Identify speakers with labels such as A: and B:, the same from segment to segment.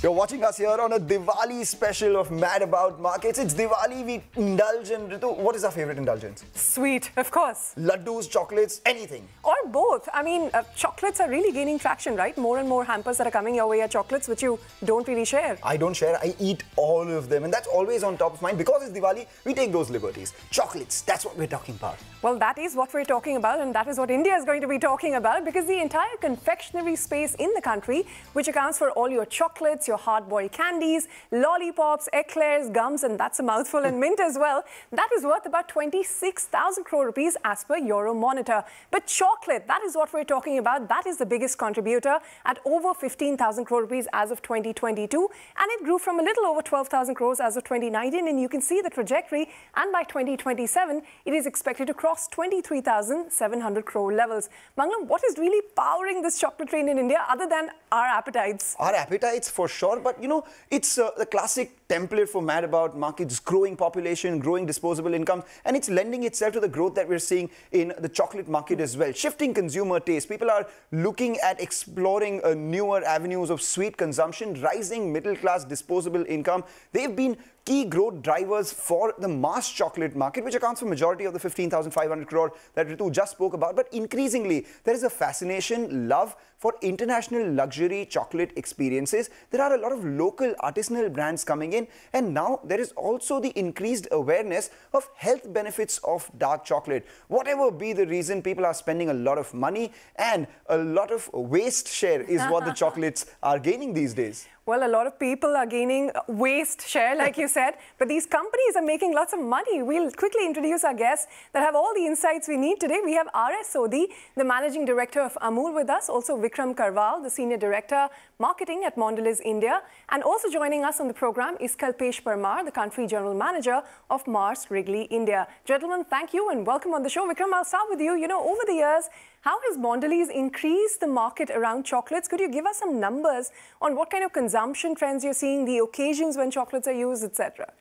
A: You're watching us here on a Diwali special of Mad About Markets. It's Diwali, we indulge in... Ritu, what is our favorite indulgence?
B: Sweet, of course.
A: Laddus, chocolates, anything.
B: Or both. I mean, chocolates are really gaining traction, right? More and more hampers that are coming your way are chocolates, which you don't really share.
A: I don't share. I eat all of them. And that's always on top of mind. Because it's Diwali, we take those liberties. Chocolates, that's what we're talking about.
B: Well, that is what we're talking about. And that is what India is going to be talking about. Because the entire confectionery space in the country, which accounts for all your chocolates, your hard-boiled candies, lollipops, eclairs, gums, and that's a mouthful, and mint as well, that is worth about 26,000 crore rupees as per Euromonitor. But chocolate, that is what we're talking about. That is the biggest contributor at over 15,000 crore rupees as of 2022. And it grew from a little over 12,000 crores as of 2019. And you can see the trajectory. And by 2027, it is expected to cross 23,700 crore levels. Manglam, what is really powering this chocolate train in India other than our appetites?
A: Our appetites for sure, but you know, it's the classic template for Mad About Markets: growing population, growing disposable income, and it's lending itself to the growth that we're seeing in the chocolate market as well. Shifting consumer taste. People are looking at exploring newer avenues of sweet consumption, rising middle class disposable income. They've been key growth drivers for the mass chocolate market, which accounts for majority of the 15,500 crore that Ritu just spoke about. But increasingly, there is a fascination, love for international luxury chocolate experiences. There are a lot of local artisanal brands coming in, and now there is also the increased awareness of health benefits of dark chocolate. Whatever be the reason, people are spending a lot of money, and a lot of waste share is what the chocolates are gaining these days.
B: Well, a lot of people are gaining waste share, like you said, but these companies are making lots of money. We'll quickly introduce our guests that have all the insights we need today. We have S Sodhi, the Managing Director of Amul, with us. Also, Vikram Karwal, the Senior Director, Marketing at Mondelez India. And also joining us on the program is Kalpesh Parmar, the Country General Manager of Mars Wrigley India. Gentlemen, thank you and welcome on the show. Vikram, I'll start with you. You know, over the years, how has Mondelez increased the market around chocolates? Could you give us some numbers on what kind of consumption trends you're seeing, the occasions when chocolates are used, etc.?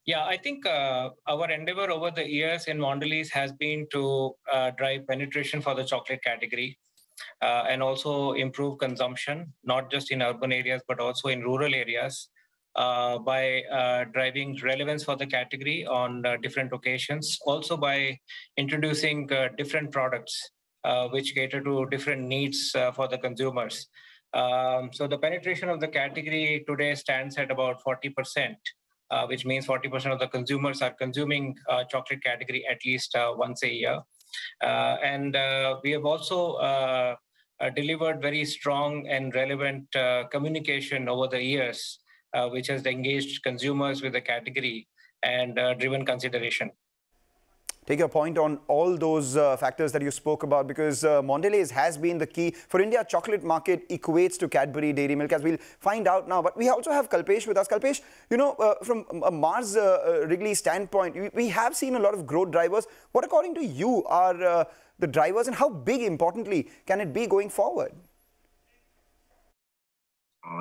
C: Yeah, I think our endeavor over the years in Mondelez has been to drive penetration for the chocolate category and also improve consumption, not just in urban areas, but also in rural areas by driving relevance for the category on different occasions. Also by introducing different products which cater to different needs for the consumers. So the penetration of the category today stands at about 40%. Which means 40% of the consumers are consuming chocolate category at least once a year. And we have also delivered very strong and relevant communication over the years, which has engaged consumers with the category and driven consideration.
A: Take your point on all those factors that you spoke about, because Mondelez has been the key. For India, chocolate market equates to Cadbury Dairy Milk, as we'll find out now. But we also have Kalpesh with us. Kalpesh, you know, from a Mars Wrigley standpoint, we have seen a lot of growth drivers. What, according to you, are the drivers, and how big, importantly, can it be going forward?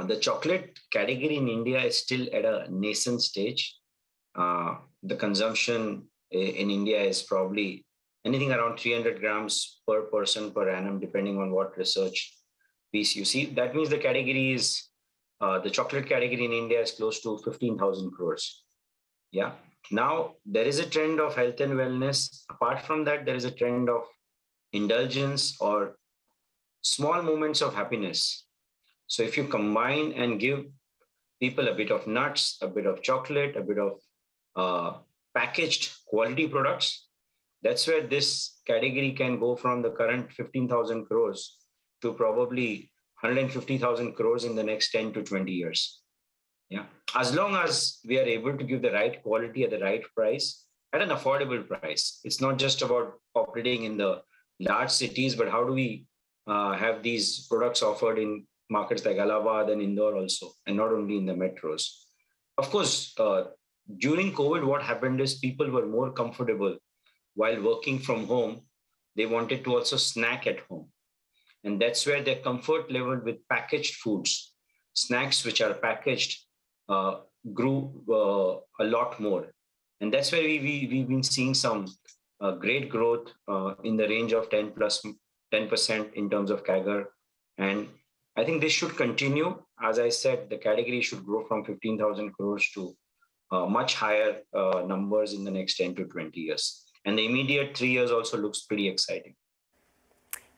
D: The chocolate category in India is still at a nascent stage. The consumption in India is probably anything around 300 grams per person per annum, depending on what research piece you see. That means the category is, the chocolate category in India is close to 15,000 crores. Yeah. Now, there is a trend of health and wellness. Apart from that, there is a trend of indulgence or small moments of happiness. So if you combine and give people a bit of nuts, a bit of chocolate, a bit of packaged quality products, that's where this category can go from the current 15,000 crores to probably 150,000 crores in the next 10 to 20 years. Yeah, as long as we are able to give the right quality at the right price, at an affordable price. It's not just about operating in the large cities, but how do we have these products offered in markets like Allahabad and Indore also, and not only in the metros. Of course, during COVID, what happened is people were more comfortable while working from home. They wanted to also snack at home. And that's where their comfort level with packaged foods, snacks which are packaged, grew a lot more. And that's where we've been seeing some great growth in the range of 10% in terms of CAGR. And I think this should continue. As I said, the category should grow from 15,000 crores to much higher numbers in the next 10 to 20 years. And the immediate 3 years also looks pretty exciting.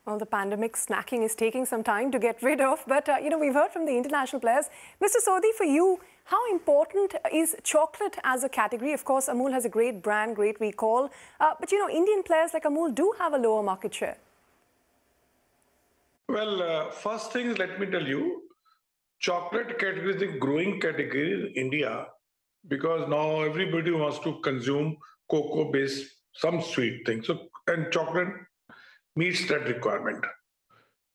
B: Well, the pandemic snacking is taking some time to get rid of, but we've heard from the international players. Mr. Sodhi, for you, how important is chocolate as a category? Of course, Amul has a great brand, great recall, but Indian players like Amul do have a lower market share.
E: Well, first thing is, let me tell you, chocolate category is a growing category in India because now everybody wants to consume cocoa-based, some sweet things. So, and chocolate meets that requirement.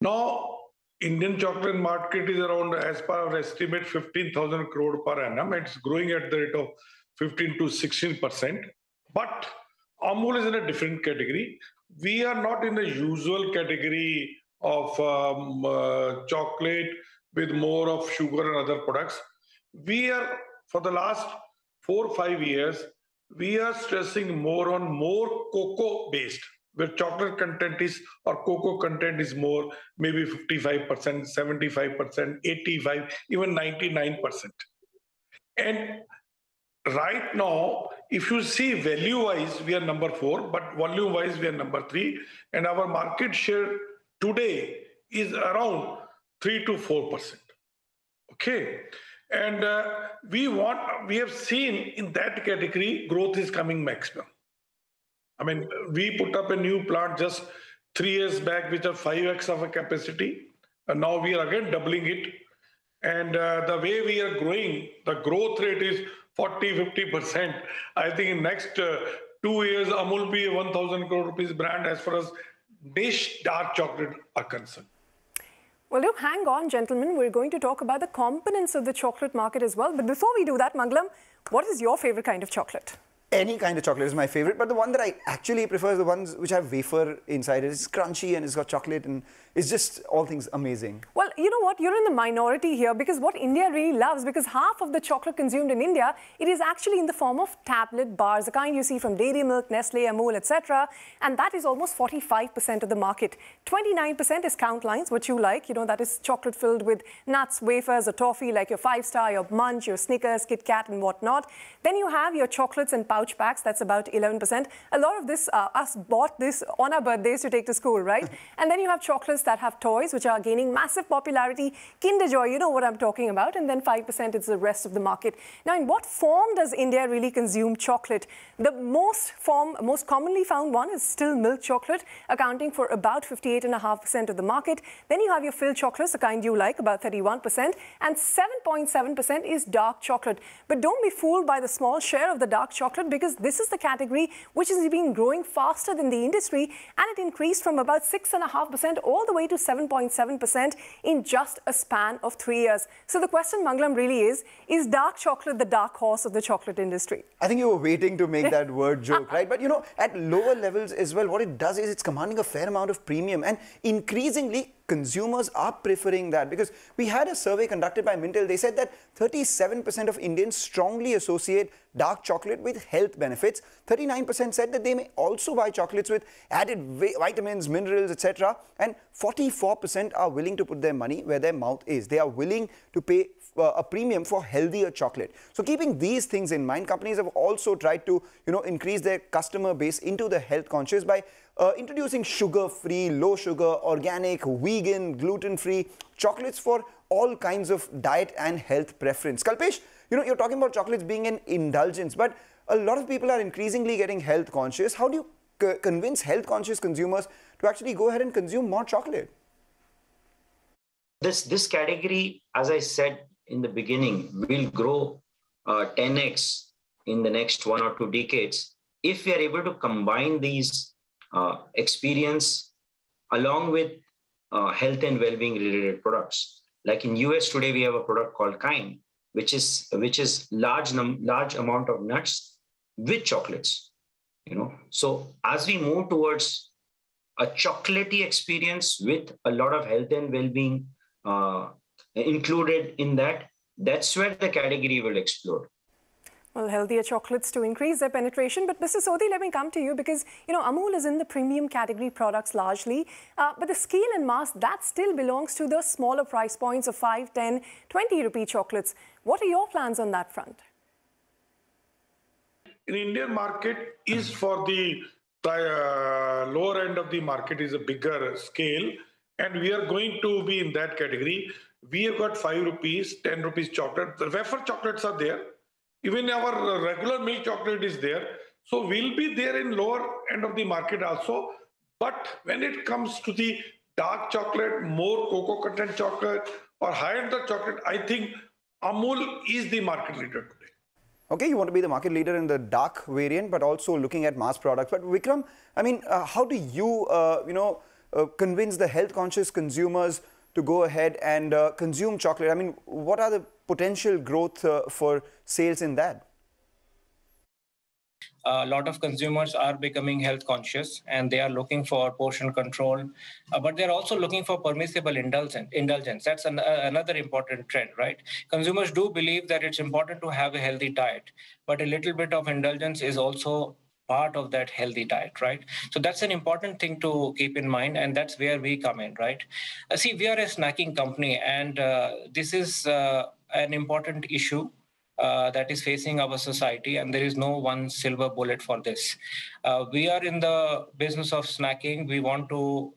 E: Now, Indian chocolate market is around, as per our estimate, 15,000 crore per annum. It's growing at the rate of 15 to 16%. But Amul is in a different category. We are not in the usual category of chocolate with more of sugar and other products. We are, for the last 4 or 5 years, we are stressing more on more cocoa-based, where chocolate content is or cocoa content is more, maybe 55%, 75%, 85%, even 99%. And right now, if you see value-wise, we are number 4, but volume-wise, we are number 3. And our market share today is around 3 to 4%. Okay. And we have seen in that category, growth is coming maximum. I mean, we put up a new plant just 3 years back, which are 5x of a capacity. And now we are again doubling it. And the way we are growing, the growth rate is 40-50%. I think in next 2 years, Amul will be a 1,000 crore rupees brand as far as niche dark chocolate are concerned.
B: Well, do hang on, gentlemen. We're going to talk about the components of the chocolate market as well. But before we do that, Mangalam, what is your favorite kind of chocolate?
A: Any kind of chocolate is my favorite, but the one that I actually prefer is the ones which have wafer inside it. It's crunchy and it's got chocolate and it's just all things amazing.
B: Well, you know what? You're in the minority here because what India really loves, because half of the chocolate consumed in India, it is actually in the form of tablet bars, the kind you see from Dairy Milk, Nestle, Amul, etc. And that is almost 45% of the market. 29% is count lines, what you like. That is chocolate filled with nuts, wafers, or toffee, like your 5-star, your Munch, your Snickers, Kit Kat, and whatnot. Then you have your chocolates and pouch packs. That's about 11%. A lot of this, us bought this on our birthdays to take to school, right? And then you have chocolates that have toys, which are gaining massive popularity. Kinder Joy, you know what I'm talking about. And then 5% is the rest of the market. Now, in what form does India really consume chocolate? The most commonly found one is still milk chocolate, accounting for about 58.5% of the market. Then you have your filled chocolates, the kind you like, about 31%. And 7.7% is dark chocolate. But don't be fooled by the small share of the dark chocolate, because this is the category which has been growing faster than the industry, and it increased from about 6.5% all the way to 7.7% in just a span of 3 years. So the question, Mangalam, really is dark chocolate the dark horse of the chocolate industry?
A: I think you were waiting to make that word joke, right? But at lower levels as well, what it does is it's commanding a fair amount of premium, and increasingly consumers are preferring that, because we had a survey conducted by Mintel. They said that 37% of Indians strongly associate dark chocolate with health benefits. 39% said that they may also buy chocolates with added vitamins, minerals, etc. And 44% are willing to put their money where their mouth is. They are willing to pay a premium for healthier chocolate. So keeping these things in mind, companies have also tried to increase their customer base into the health conscious by introducing sugar-free, low-sugar, organic, vegan, gluten-free chocolates for all kinds of diet and health preference. Kalpesh, you're talking about chocolates being an indulgence, but a lot of people are increasingly getting health conscious. How do you convince health conscious consumers to actually go ahead and consume more chocolate?
D: This category, as I said in the beginning, will grow 10x in the next 1 or 2 decades if we are able to combine these experience along with health and well-being related products. Like in US today, we have a product called Kind, which is large amount of nuts with chocolates. So as we move towards a chocolatey experience with a lot of health and well-being included in that, that's where the category will explode.
B: Well, healthier chocolates to increase their penetration. But Mr. Sodhi, let me come to you because, Amul is in the premium category products largely. But the scale and mass, that still belongs to the smaller price points of 5, 10, 20 rupee chocolates. What are your plans on that front?
E: In Indian market is for the lower end of the market is a bigger scale. And we are going to be in that category. We have got 5 rupees, 10 rupees chocolate. The wafer chocolates are there. Even our regular milk chocolate is there. So we'll be there in lower end of the market also. But when it comes to the dark chocolate, more cocoa content chocolate or high-end chocolate, I think Amul is the market leader today.
A: Okay, you want to be the market leader in the dark variant, but also looking at mass products. But Vikram, I mean, how do you, convince the health-conscious consumers to go ahead and consume chocolate? I mean, what are the potential growth for sales in that?
C: A lot of consumers are becoming health conscious and they are looking for portion control, but they're also looking for permissible indulgence. That's another important trend, right? Consumers do believe that it's important to have a healthy diet, but a little bit of indulgence is also part of that healthy diet, right? So that's an important thing to keep in mind, and that's where we come in, right? See, we are a snacking company, and this is an important issue that is facing our society, and there is no one silver bullet for this. We are in the business of snacking. We want to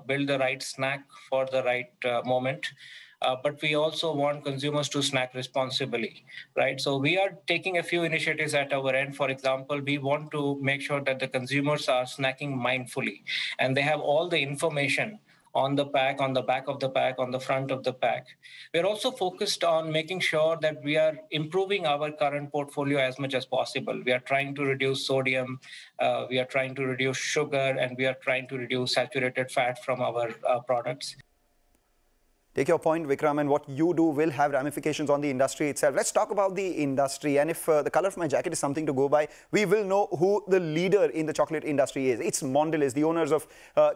C: build the right snack for the right moment. But we also want consumers to snack responsibly, right? So we are taking a few initiatives at our end. For example, we want to make sure that the consumers are snacking mindfully and they have all the information on the pack, on the back of the pack, on the front of the pack. We're also focused on making sure that we are improving our current portfolio as much as possible. We are trying to reduce sodium, we are trying to reduce sugar, and we are trying to reduce saturated fat from our products.
A: Take your point, Vikram, and what you do will have ramifications on the industry itself. Let's talk about the industry. And if the color of my jacket is something to go by, we will know who the leader in the chocolate industry is. It's Mondelez, the owners of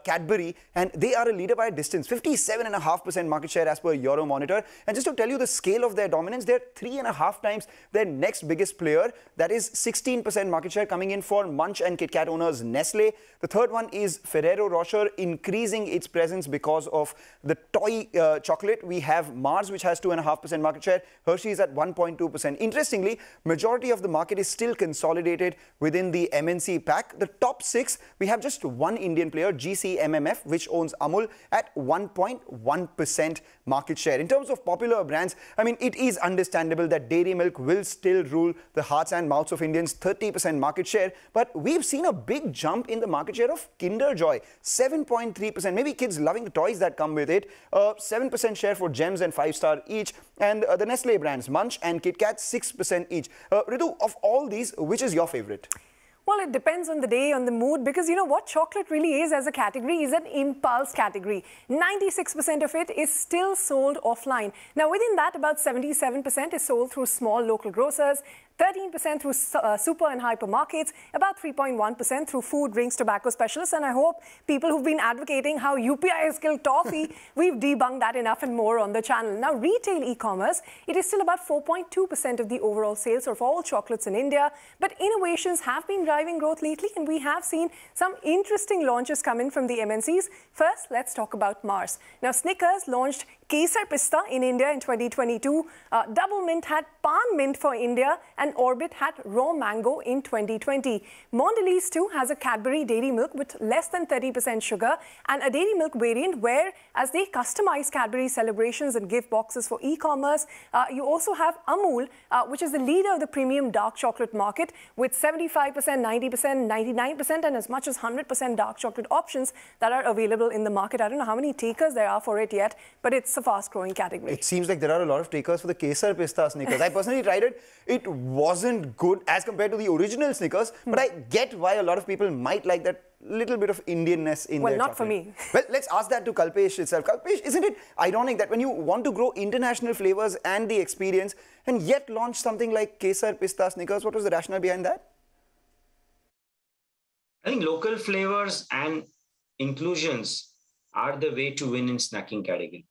A: Cadbury, and they are a leader by a distance, 57.5% market share as per Euromonitor. And just to tell you the scale of their dominance, they're 3.5 times their next biggest player. That is 16% market share coming in for Munch and Kit Kat owners Nestle. The third one is Ferrero Rocher, increasing its presence because of the toy chocolate. We have Mars, which has 2.5% market share. Hershey's at 1.2%. Interestingly, majority of the market is still consolidated within the MNC pack. The top 6, we have just one Indian player, GCMMF, which owns Amul at 1.1% market share. In terms of popular brands, I mean, it is understandable that dairy milk will still rule the hearts and mouths of Indians, 30% market share. But we've seen a big jump in the market share of Kinder Joy, 7.3%. Maybe kids loving the toys that come with it. 7% share for Gems and 5-star each. And the Nestle brands, Munch and Kit Kat, 6% each. Ritu, of all these, which is your favorite?
B: Well, it depends on the day, on the mood, because you know what chocolate really is as a category is an impulse category. 96% of it is still sold offline. Now, within that, about 77% is sold through small local grocers, 13% through super and hypermarkets, about 3.1% through food, drinks, tobacco specialists. And I hope people who've been advocating how UPI has killed toffee, we've debunked that enough and more on the channel. Now, retail e-commerce, it is still about 4.2% of the overall sales of all chocolates in India. But innovations have been driving growth lately, and we have seen some interesting launches come in from the MNCs. First, let's talk about Mars. Now, Snickers launched Kesar Pista in India in 2022. Double Mint had Pan Mint for India, and Orbit had Raw Mango in 2020. Mondelez too has a Cadbury Dairy Milk with less than 30% sugar and a Dairy Milk variant where, as they customize Cadbury celebrations and gift boxes for e-commerce, you also have Amul, which is the leader of the premium dark chocolate market with 75%, 90%, 99% and as much as 100% dark chocolate options that are available in the market. I don't know how many takers there are for it yet, but it's a fast-growing category.
A: It seems like there are a lot of takers for the Kesar Pista Snickers. I personally tried it. It wasn't good as compared to the original Snickers, but I get why a lot of people might like that little bit of Indianness in their chocolate.
B: Well, not for me.
A: Well, let's ask that to Kalpesh itself. Kalpesh, isn't it ironic that when you want to grow international flavors and the experience and yet launch something like Kesar Pista Snickers, what was the rationale behind that?
D: I think local flavors and inclusions are the way to win in snacking category.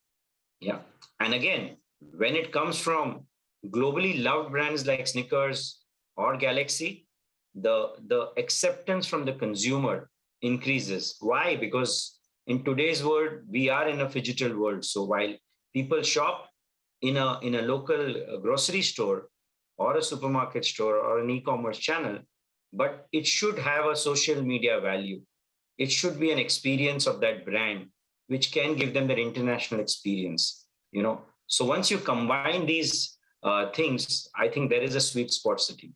D: Yeah. And again, when it comes from globally loved brands like Snickers, or Galaxy, the acceptance from the consumer increases. Why? Because in today's world, we are in a phygital world. So while people shop in a local grocery store or a supermarket store or an e-commerce channel, but it should have a social media value. It should be an experience of that brand, which can give them that international experience, you know. So once you combine these things, I think there is a sweet spot sitting.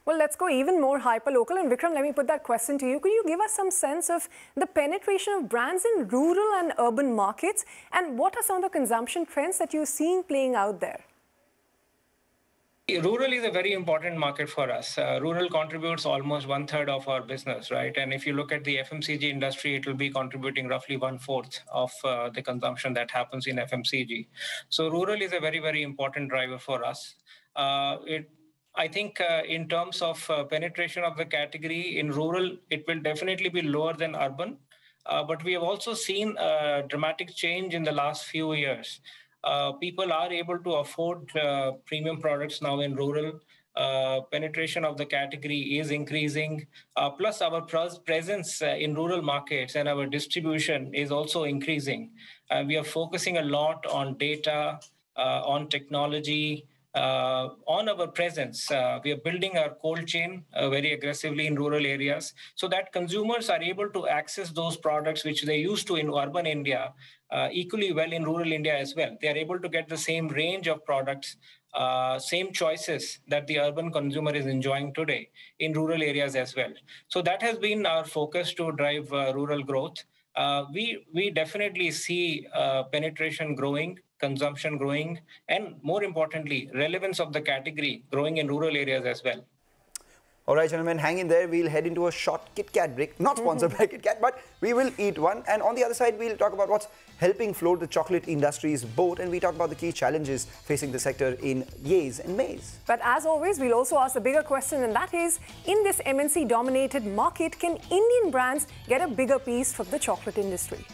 B: Well, let's go even more hyper-local. And Vikram, let me put that question to you. Could you give us some sense of the penetration of brands in rural and urban markets? And what are some of the consumption trends that you're seeing playing out there?
C: Rural is a very important market for us. Rural contributes almost 1/3 of our business, right? And if you look at the FMCG industry, it will be contributing roughly 1/4 of the consumption that happens in FMCG. So rural is a very, very important driver for us. I think in terms of penetration of the category in rural, it will definitely be lower than urban. But we have also seen a dramatic change in the last few years. People are able to afford premium products now in rural. Penetration of the category is increasing. Plus, our presence in rural markets and our distribution is also increasing. We are focusing a lot on data, on technology, on our presence. We are building our cold chain very aggressively in rural areas so that consumers are able to access those products which they used to in urban India equally well in rural India as well. They are able to get the same range of products, same choices that the urban consumer is enjoying today in rural areas as well. So that has been our focus to drive rural growth. We definitely see penetration growing, consumption growing, and more importantly, relevance of the category growing in rural areas as well.
A: All right, gentlemen, hang in there. We'll head into a short Kit Kat break. Not sponsored by Kit Kat, but we will eat one. And on the other side, we'll talk about what's helping float the chocolate industry's boat. And we talk about the key challenges facing the sector in yays and mays.
B: But as always, we'll also ask the bigger question, and that is, in this MNC-dominated market, can Indian brands get a bigger piece from the chocolate industry?